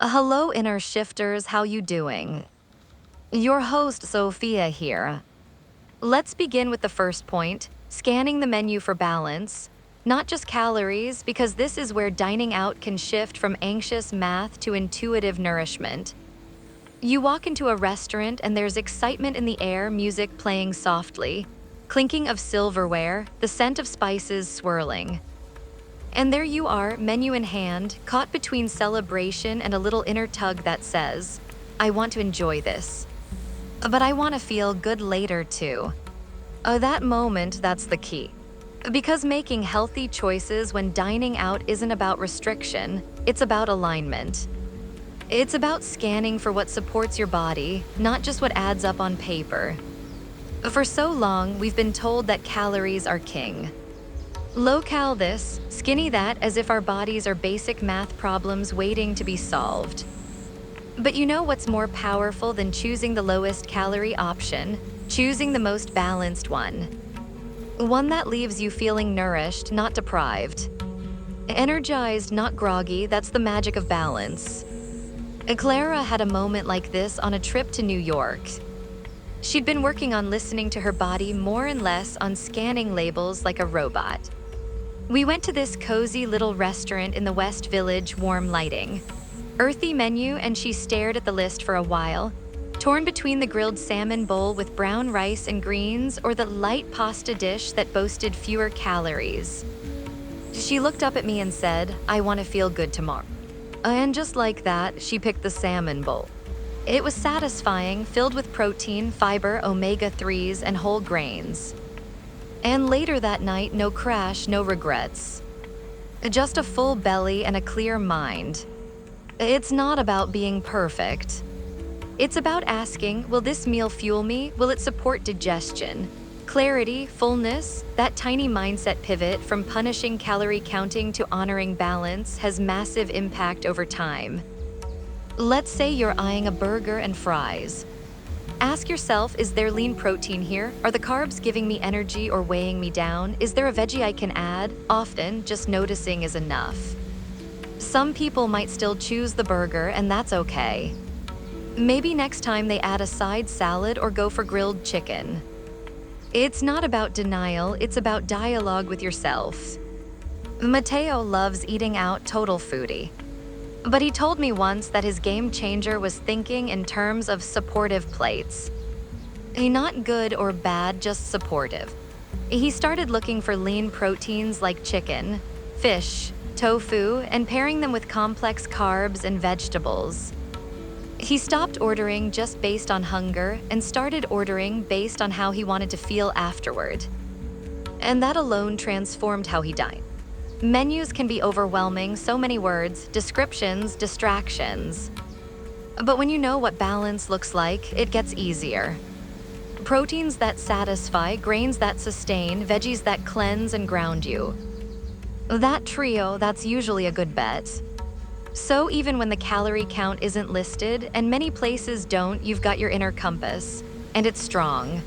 Hello, inner shifters, how you doing? Your host, Sophia here. Let's begin with the first point, scanning the menu for balance. Not just calories, because this is where dining out can shift from anxious math to intuitive nourishment. You walk into a restaurant and there's excitement in the air, music playing softly, clinking of silverware, the scent of spices swirling. And there you are, menu in hand, caught between celebration and a little inner tug that says, I want to enjoy this. But I want to feel good later too. That moment, that's the key. Because making healthy choices when dining out isn't about restriction, it's about alignment. It's about scanning for what supports your body, not just what adds up on paper. For so long, we've been told that calories are king. Low-cal this, skinny that, as if our bodies are basic math problems waiting to be solved. But you know what's more powerful than choosing the lowest calorie option? Choosing the most balanced one. One that leaves you feeling nourished, not deprived. Energized, not groggy, that's the magic of balance. Clara had a moment like this on a trip to New York. She'd been working on listening to her body more and less on scanning labels like a robot. We went to this cozy little restaurant in the West Village, warm lighting. Earthy menu, and she stared at the list for a while, torn between the grilled salmon bowl with brown rice and greens or the light pasta dish that boasted fewer calories. She looked up at me and said, I want to feel good tomorrow. And just like that, she picked the salmon bowl. It was satisfying, filled with protein, fiber, omega-3s, and whole grains. And later that night, no crash, no regrets. Just a full belly and a clear mind. It's not about being perfect. It's about asking, will this meal fuel me? Will it support digestion? Clarity, fullness, that tiny mindset pivot from punishing calorie counting to honoring balance has massive impact over time. Let's say you're eyeing a burger and fries. Ask yourself, is there lean protein here? Are the carbs giving me energy or weighing me down? Is there a veggie I can add? Often, just noticing is enough. Some people might still choose the burger, and that's okay. Maybe next time they add a side salad or go for grilled chicken. It's not about denial, it's about dialogue with yourself. Mateo loves eating out, total foodie. But he told me once that his game changer was thinking in terms of supportive plates. Not good or bad, just supportive. He started looking for lean proteins like chicken, fish, tofu, and pairing them with complex carbs and vegetables. He stopped ordering just based on hunger and started ordering based on how he wanted to feel afterward. And that alone transformed how he dined. Menus can be overwhelming, so many words, descriptions, distractions. But when you know what balance looks like, it gets easier. Proteins that satisfy, grains that sustain, veggies that cleanse and ground you. That trio, that's usually a good bet. So even when the calorie count isn't listed, and many places don't, you've got your inner compass, and it's strong.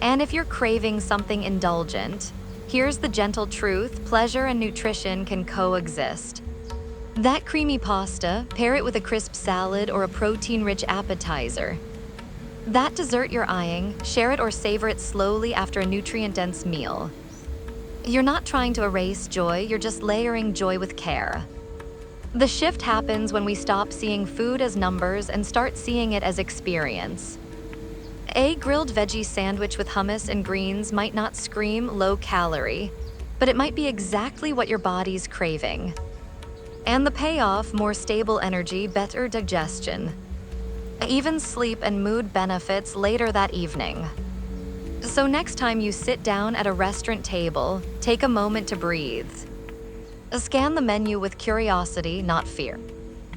And if you're craving something indulgent, here's the gentle truth, pleasure and nutrition can coexist. That creamy pasta, pair it with a crisp salad or a protein-rich appetizer. That dessert you're eyeing, share it or savor it slowly after a nutrient-dense meal. You're not trying to erase joy, you're just layering joy with care. The shift happens when we stop seeing food as numbers and start seeing it as experience. A grilled veggie sandwich with hummus and greens might not scream low-calorie, but it might be exactly what your body's craving. And the payoff, more stable energy, better digestion. Even sleep and mood benefits later that evening. So next time you sit down at a restaurant table, take a moment to breathe. Scan the menu with curiosity, not fear.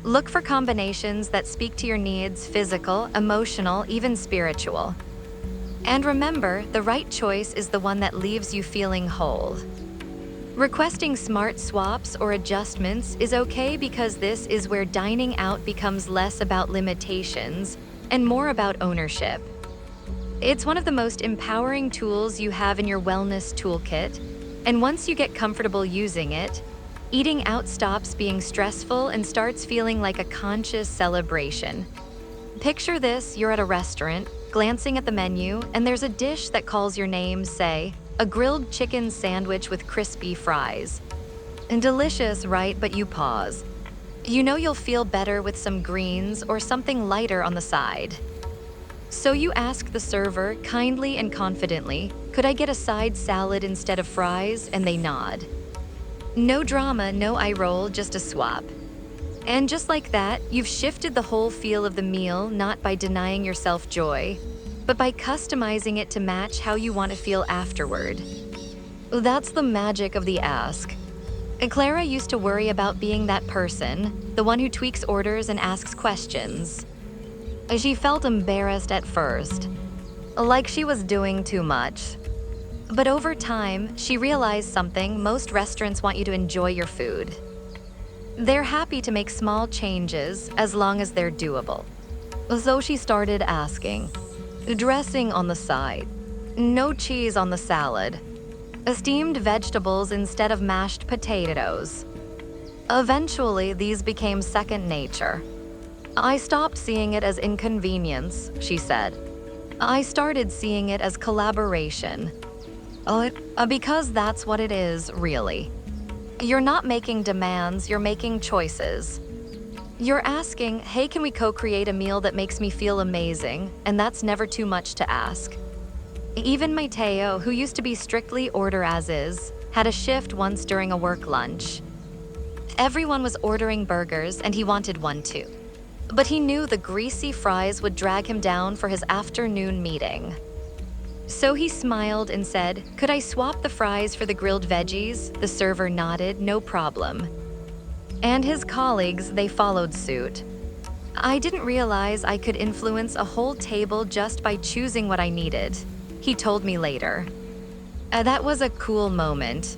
Look for combinations that speak to your needs, physical, emotional, even spiritual. And remember, the right choice is the one that leaves you feeling whole. Requesting smart swaps or adjustments is okay because this is where dining out becomes less about limitations and more about ownership. It's one of the most empowering tools you have in your wellness toolkit, and once you get comfortable using it, Eating out stops being stressful and starts feeling like a conscious celebration. Picture this: you're at a restaurant, glancing at the menu, and there's a dish that calls your name, say, a grilled chicken sandwich with crispy fries. And delicious, right? But you pause. You know you'll feel better with some greens or something lighter on the side. So you ask the server, kindly and confidently, could I get a side salad instead of fries? And they nod. No drama, no eye roll, just a swap. And just like that, you've shifted the whole feel of the meal, not by denying yourself joy, but by customizing it to match how you want to feel afterward. That's the magic of the ask. And Clara used to worry about being that person, the one who tweaks orders and asks questions. She felt embarrassed at first, like she was doing too much. But over time, she realized something: most restaurants want you to enjoy your food. They're happy to make small changes as long as they're doable. So she started asking, dressing on the side, no cheese on the salad, steamed vegetables instead of mashed potatoes. Eventually, these became second nature. I stopped seeing it as inconvenience, she said. I started seeing it as collaboration. Because that's what it is, really. You're not making demands, you're making choices. You're asking, hey, can we co-create a meal that makes me feel amazing? And that's never too much to ask. Even Mateo, who used to be strictly order as is, had a shift once during a work lunch. Everyone was ordering burgers and he wanted one too. But he knew the greasy fries would drag him down for his afternoon meeting. So he smiled and said, could I swap the fries for the grilled veggies? The server nodded, no problem. And his colleagues, they followed suit. I didn't realize I could influence a whole table just by choosing what I needed, he told me later. That was a cool moment.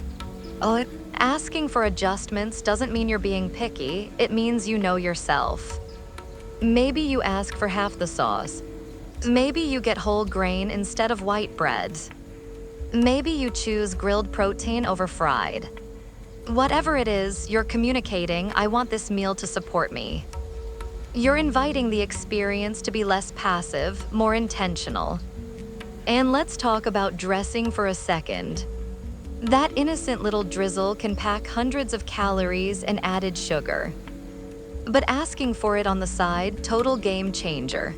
Asking for adjustments doesn't mean you're being picky, it means you know yourself. Maybe you ask for half the sauce. Maybe you get whole grain instead of white bread. Maybe you choose grilled protein over fried. Whatever it is, you're communicating, I want this meal to support me. You're inviting the experience to be less passive, more intentional. And let's talk about dressing for a second. That innocent little drizzle can pack hundreds of calories and added sugar. But asking for it on the side, total game changer.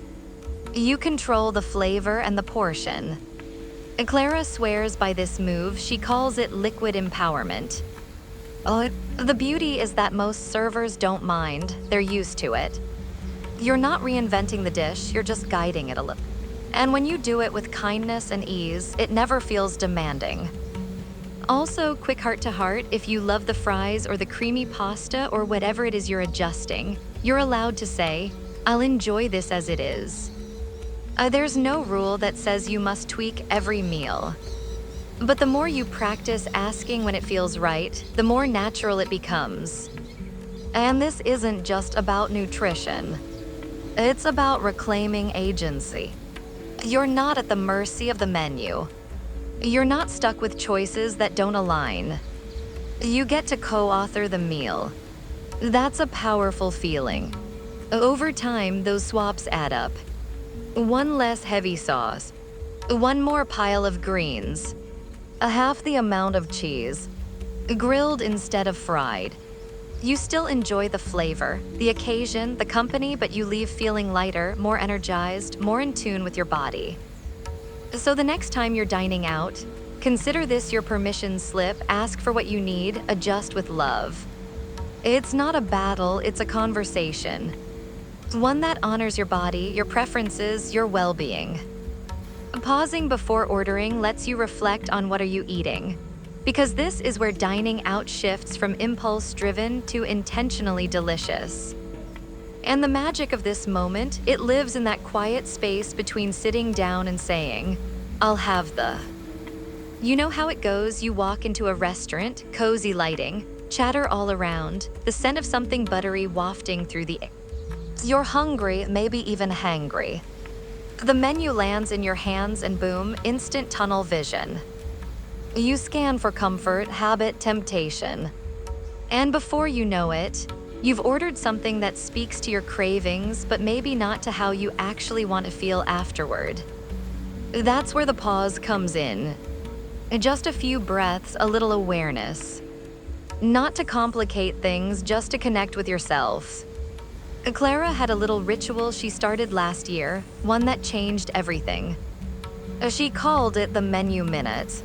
You control the flavor and the portion. Clara swears by this move. She calls it liquid empowerment. The beauty is that most servers don't mind. They're used to it. You're not reinventing the dish, you're just guiding it a little. And when you do it with kindness and ease, it never feels demanding. Also, quick heart to heart, if you love the fries or the creamy pasta or whatever it is you're adjusting, you're allowed to say, I'll enjoy this as it is. There's no rule that says you must tweak every meal. But the more you practice asking when it feels right, the more natural it becomes. And this isn't just about nutrition. It's about reclaiming agency. You're not at the mercy of the menu. You're not stuck with choices that don't align. You get to co-author the meal. That's a powerful feeling. Over time, those swaps add up. One less heavy sauce, one more pile of greens, a half the amount of cheese, grilled instead of fried. You still enjoy the flavor, the occasion, the company, but you leave feeling lighter, more energized, more in tune with your body. So the next time you're dining out, consider this your permission slip, ask for what you need, adjust with love. It's not a battle, it's a conversation. One that honors your body, your preferences, your well-being. Pausing before ordering lets you reflect on what are you eating. Because this is where dining out shifts from impulse-driven to intentionally delicious. And the magic of this moment, it lives in that quiet space between sitting down and saying, I'll have the. You know how it goes, you walk into a restaurant, cozy lighting, chatter all around, the scent of something buttery wafting through the air. You're hungry, maybe even hangry. The menu lands in your hands and boom, instant tunnel vision. You scan for comfort, habit, temptation. And before you know it, you've ordered something that speaks to your cravings, but maybe not to how you actually want to feel afterward. That's where the pause comes in. Just a few breaths, a little awareness. Not to complicate things, just to connect with yourself. Clara had a little ritual she started last year, one that changed everything. She called it the menu minute.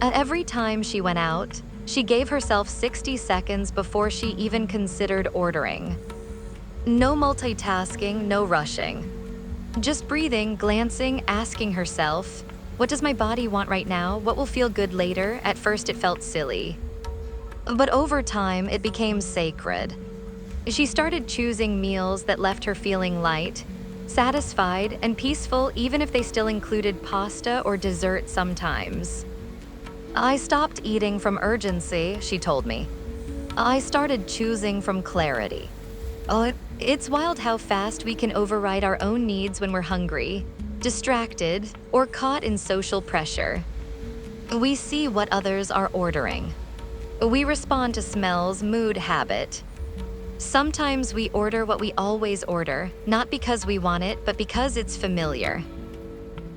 Every time she went out, she gave herself 60 seconds before she even considered ordering. No multitasking, no rushing. Just breathing, glancing, asking herself, what does my body want right now? What will feel good later? At first it felt silly. But over time, it became sacred. She started choosing meals that left her feeling light, satisfied, and peaceful, even if they still included pasta or dessert sometimes. I stopped eating from urgency, she told me. I started choosing from clarity. It's wild how fast we can override our own needs when we're hungry, distracted, or caught in social pressure. We see what others are ordering. We respond to smells, mood, habit. Sometimes we order what we always order, not because we want it, but because it's familiar.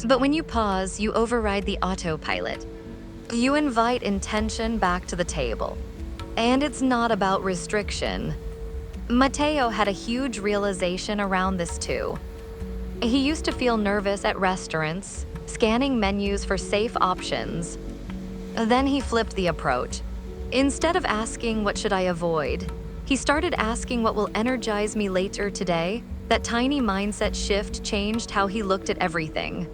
But when you pause, you override the autopilot. You invite intention back to the table. And it's not about restriction. Matteo had a huge realization around this too. He used to feel nervous at restaurants, scanning menus for safe options. Then he flipped the approach. Instead of asking, what should I avoid? He started asking what will energize me later today. That tiny mindset shift changed how he looked at everything.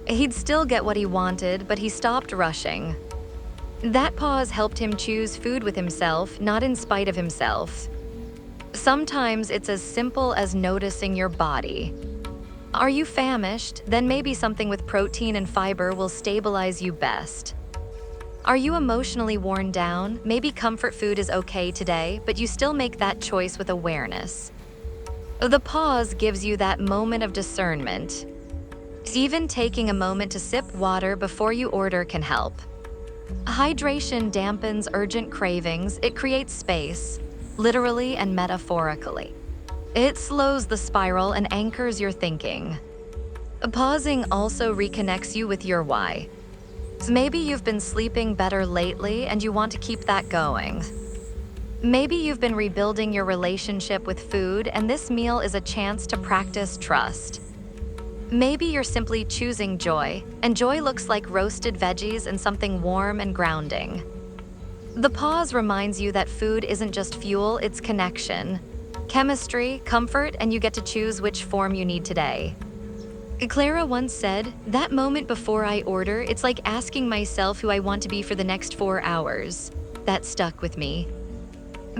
He'd still get what he wanted, but he stopped rushing. That pause helped him choose food with himself, not in spite of himself. Sometimes it's as simple as noticing your body. Are you famished? Then maybe something with protein and fiber will stabilize you best. Are you emotionally worn down? Maybe comfort food is okay today, but you still make that choice with awareness. The pause gives you that moment of discernment. Even taking a moment to sip water before you order can help. Hydration dampens urgent cravings. It creates space, literally and metaphorically. It slows the spiral and anchors your thinking. Pausing also reconnects you with your why. Maybe you've been sleeping better lately and you want to keep that going. Maybe you've been rebuilding your relationship with food and this meal is a chance to practice trust. Maybe you're simply choosing joy, and joy looks like roasted veggies and something warm and grounding. The pause reminds you that food isn't just fuel, it's connection, chemistry, comfort, and you get to choose which form you need today. Clara once said, that moment before I order, it's like asking myself who I want to be for the next 4 hours. That stuck with me.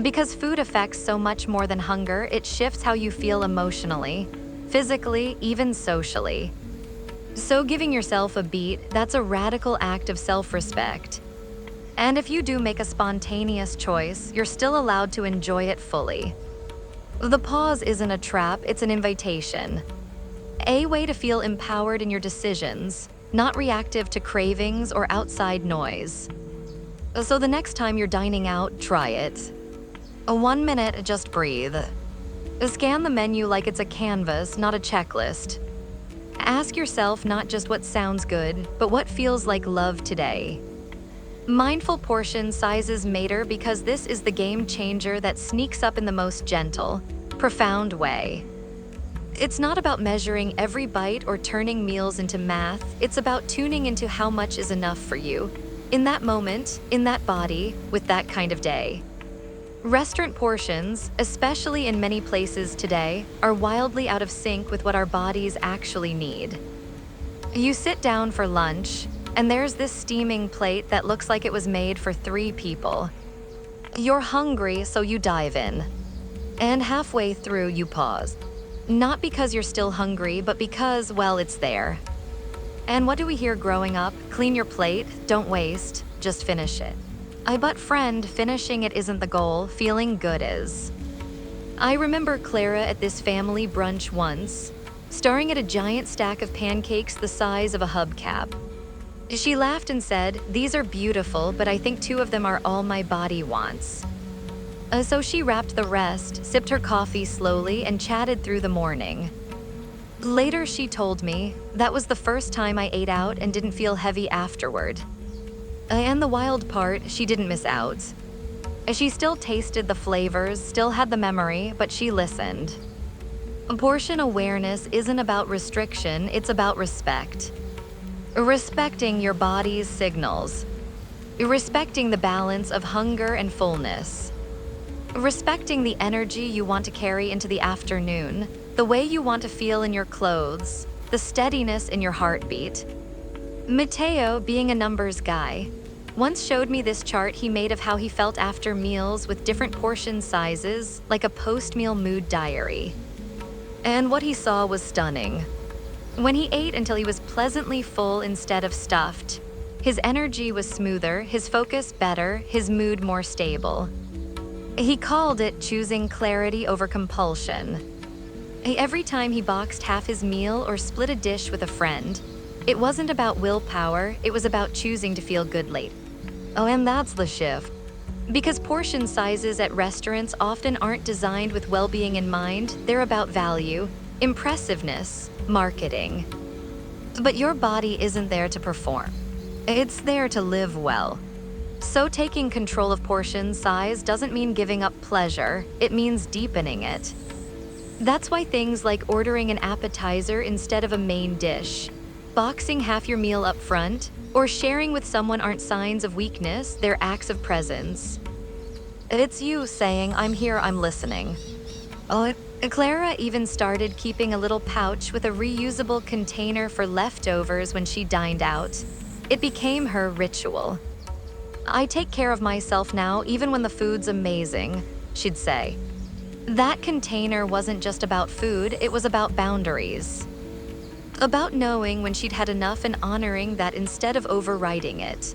Because food affects so much more than hunger, it shifts how you feel emotionally, physically, even socially. So giving yourself a beat, that's a radical act of self-respect. And if you do make a spontaneous choice, you're still allowed to enjoy it fully. The pause isn't a trap, it's an invitation. A way to feel empowered in your decisions, not reactive to cravings or outside noise. So the next time you're dining out, try it. 1 minute, just breathe. Scan the menu like it's a canvas, not a checklist. Ask yourself not just what sounds good, but what feels like love today. Mindful portion sizes matter because this is the game changer that sneaks up in the most gentle, profound way. It's not about measuring every bite or turning meals into math, it's about tuning into how much is enough for you, in that moment, in that body, with that kind of day. Restaurant portions, especially in many places today, are wildly out of sync with what our bodies actually need. You sit down for lunch, and there's this steaming plate that looks like it was made for 3 people. You're hungry, so you dive in. And halfway through, you pause. Not because you're still hungry, but because, well, it's there. And what do we hear growing up? Clean your plate, don't waste, just finish it. But friend, finishing it isn't the goal, feeling good is. I remember Clara at this family brunch once, staring at a giant stack of pancakes the size of a hubcap. She laughed and said, "These are beautiful, but I think 2 of them are all my body wants." So she wrapped the rest, sipped her coffee slowly, and chatted through the morning. Later, she told me that was the first time I ate out and didn't feel heavy afterward. And the wild part, she didn't miss out. She still tasted the flavors, still had the memory, but she listened. Portion awareness isn't about restriction, it's about respect. Respecting your body's signals. Respecting the balance of hunger and fullness. Respecting the energy you want to carry into the afternoon, the way you want to feel in your clothes, the steadiness in your heartbeat. Mateo, being a numbers guy, once showed me this chart he made of how he felt after meals with different portion sizes, like a post-meal mood diary. And what he saw was stunning. When he ate until he was pleasantly full instead of stuffed, his energy was smoother, his focus better, his mood more stable. He called it choosing clarity over compulsion. Every time he boxed half his meal or split a dish with a friend, it wasn't about willpower, it was about choosing to feel good later. Oh, and that's the shift. Because portion sizes at restaurants often aren't designed with well-being in mind, they're about value, impressiveness, marketing. But your body isn't there to perform. It's there to live well. So taking control of portion size doesn't mean giving up pleasure, it means deepening it. That's why things like ordering an appetizer instead of a main dish, boxing half your meal up front, or sharing with someone aren't signs of weakness, they're acts of presence. It's you saying, "I'm here, I'm listening." Clara even started keeping a little pouch with a reusable container for leftovers when she dined out. It became her ritual. "I take care of myself now, even when the food's amazing," she'd say. That container wasn't just about food, it was about boundaries. About knowing when she'd had enough and honoring that instead of overriding it.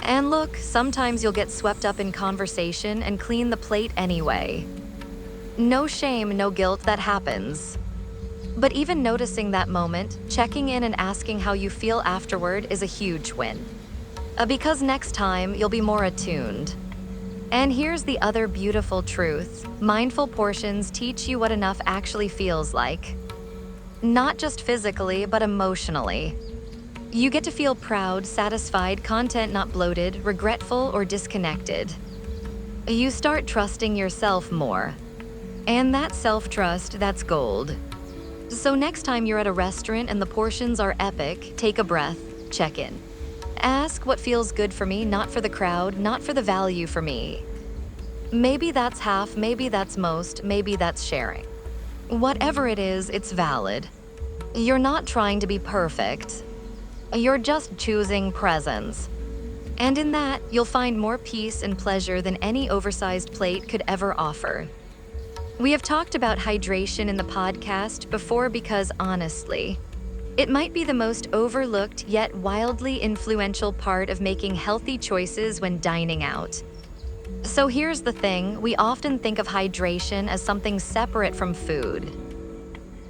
And look, sometimes you'll get swept up in conversation and clean the plate anyway. No shame, no guilt, that happens. But even noticing that moment, checking in and asking how you feel afterward is a huge win. Because next time, you'll be more attuned. And here's the other beautiful truth. Mindful portions teach you what enough actually feels like. Not just physically, but emotionally. You get to feel proud, satisfied, content not bloated, regretful, or disconnected. You start trusting yourself more. And that self-trust, that's gold. So next time you're at a restaurant and the portions are epic, take a breath, check in. Ask what feels good for me, not for the crowd, not for the value for me. Maybe that's half, maybe that's most, maybe that's sharing. Whatever it is, it's valid. You're not trying to be perfect. You're just choosing presence. And in that, you'll find more peace and pleasure than any oversized plate could ever offer. We have talked about hydration in the podcast before because honestly, it might be the most overlooked yet wildly influential part of making healthy choices when dining out. So here's the thing, we often think of hydration as something separate from food.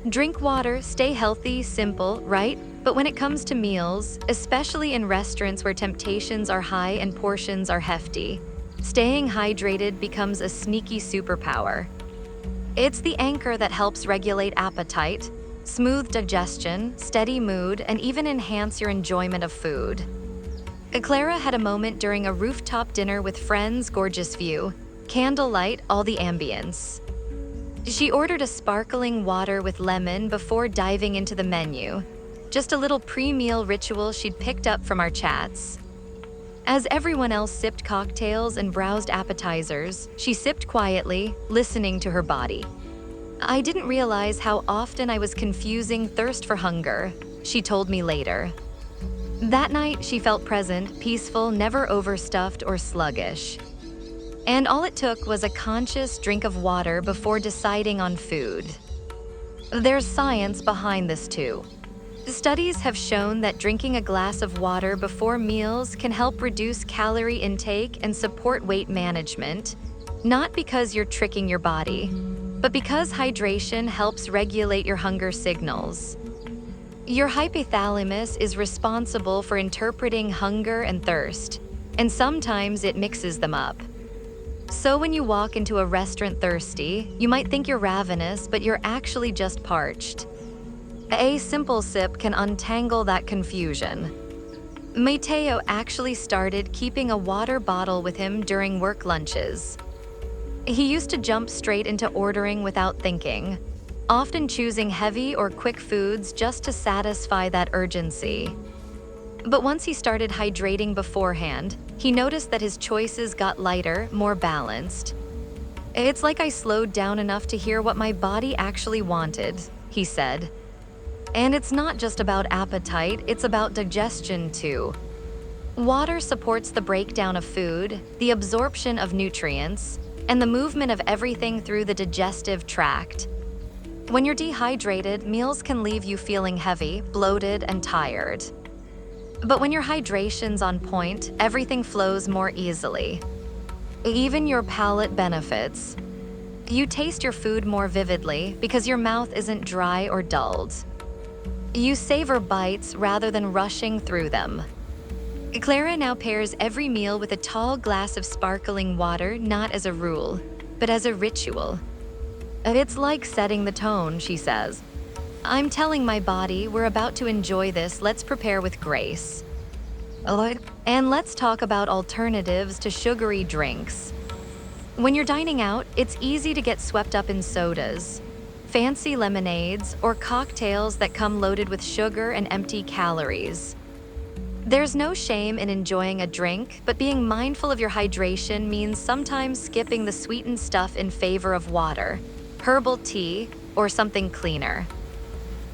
Drink water, stay healthy, simple, right? But when it comes to meals, especially in restaurants where temptations are high and portions are hefty, staying hydrated becomes a sneaky superpower. It's the anchor that helps regulate appetite, smooth digestion, steady mood, and even enhance your enjoyment of food. Clara had a moment during a rooftop dinner with friends, gorgeous view, candlelight, all the ambience. She ordered a sparkling water with lemon before diving into the menu, just a little pre-meal ritual she'd picked up from our chats. As everyone else sipped cocktails and browsed appetizers, she sipped quietly, listening to her body. "I didn't realize how often I was confusing thirst for hunger," she told me later. That night, she felt present, peaceful, never overstuffed or sluggish. And all it took was a conscious drink of water before deciding on food. There's science behind this too. Studies have shown that drinking a glass of water before meals can help reduce calorie intake and support weight management, not because you're tricking your body, but because hydration helps regulate your hunger signals. Your hypothalamus is responsible for interpreting hunger and thirst, and sometimes it mixes them up. So when you walk into a restaurant thirsty, you might think you're ravenous, but you're actually just parched. A simple sip can untangle that confusion. Mateo actually started keeping a water bottle with him during work lunches. He used to jump straight into ordering without thinking, often choosing heavy or quick foods just to satisfy that urgency. But once he started hydrating beforehand, he noticed that his choices got lighter, more balanced. It's like I slowed down enough to hear what my body actually wanted, he said. And it's not just about appetite, it's about digestion too. Water supports the breakdown of food, the absorption of nutrients, and the movement of everything through the digestive tract. When you're dehydrated, meals can leave you feeling heavy, bloated, and tired. But when your hydration's on point, everything flows more easily. Even your palate benefits. You taste your food more vividly because your mouth isn't dry or dulled. You savor bites rather than rushing through them. Clara now pairs every meal with a tall glass of sparkling water, not as a rule, but as a ritual. It's like setting the tone, she says. I'm telling my body we're about to enjoy this, let's prepare with grace. And let's talk about alternatives to sugary drinks. When you're dining out, it's easy to get swept up in sodas, fancy lemonades, or cocktails that come loaded with sugar and empty calories. There's no shame in enjoying a drink, but being mindful of your hydration means sometimes skipping the sweetened stuff in favor of water, herbal tea, or something cleaner.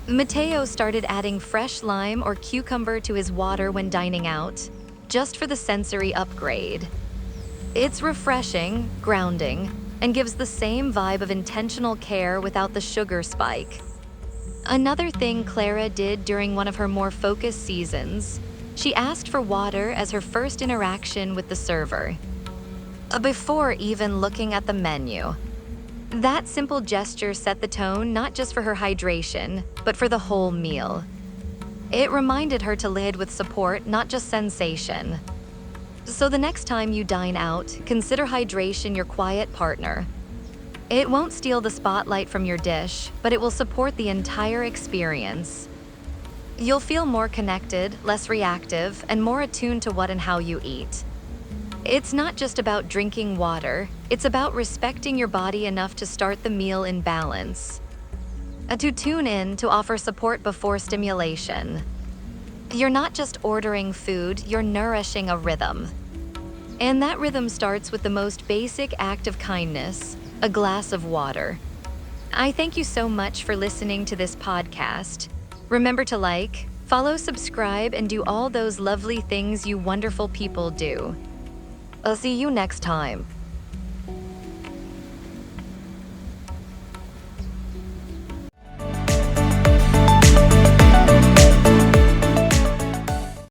Mateo started adding fresh lime or cucumber to his water when dining out, just for the sensory upgrade. It's refreshing, grounding, and gives the same vibe of intentional care without the sugar spike. Another thing Clara did during one of her more focused seasons, she asked for water as her first interaction with the server, before even looking at the menu. That simple gesture set the tone not just for her hydration, but for the whole meal. It reminded her to lead with support, not just sensation. So the next time you dine out, consider hydration your quiet partner. It won't steal the spotlight from your dish, but it will support the entire experience. You'll feel more connected, less reactive, and more attuned to what and how you eat. It's not just about drinking water, it's about respecting your body enough to start the meal in balance. To tune in to offer support before stimulation. You're not just ordering food, you're nourishing a rhythm. And that rhythm starts with the most basic act of kindness, a glass of water. I thank you so much for listening to this podcast. Remember to like, follow, subscribe, and do all those lovely things you wonderful people do. I'll see you next time.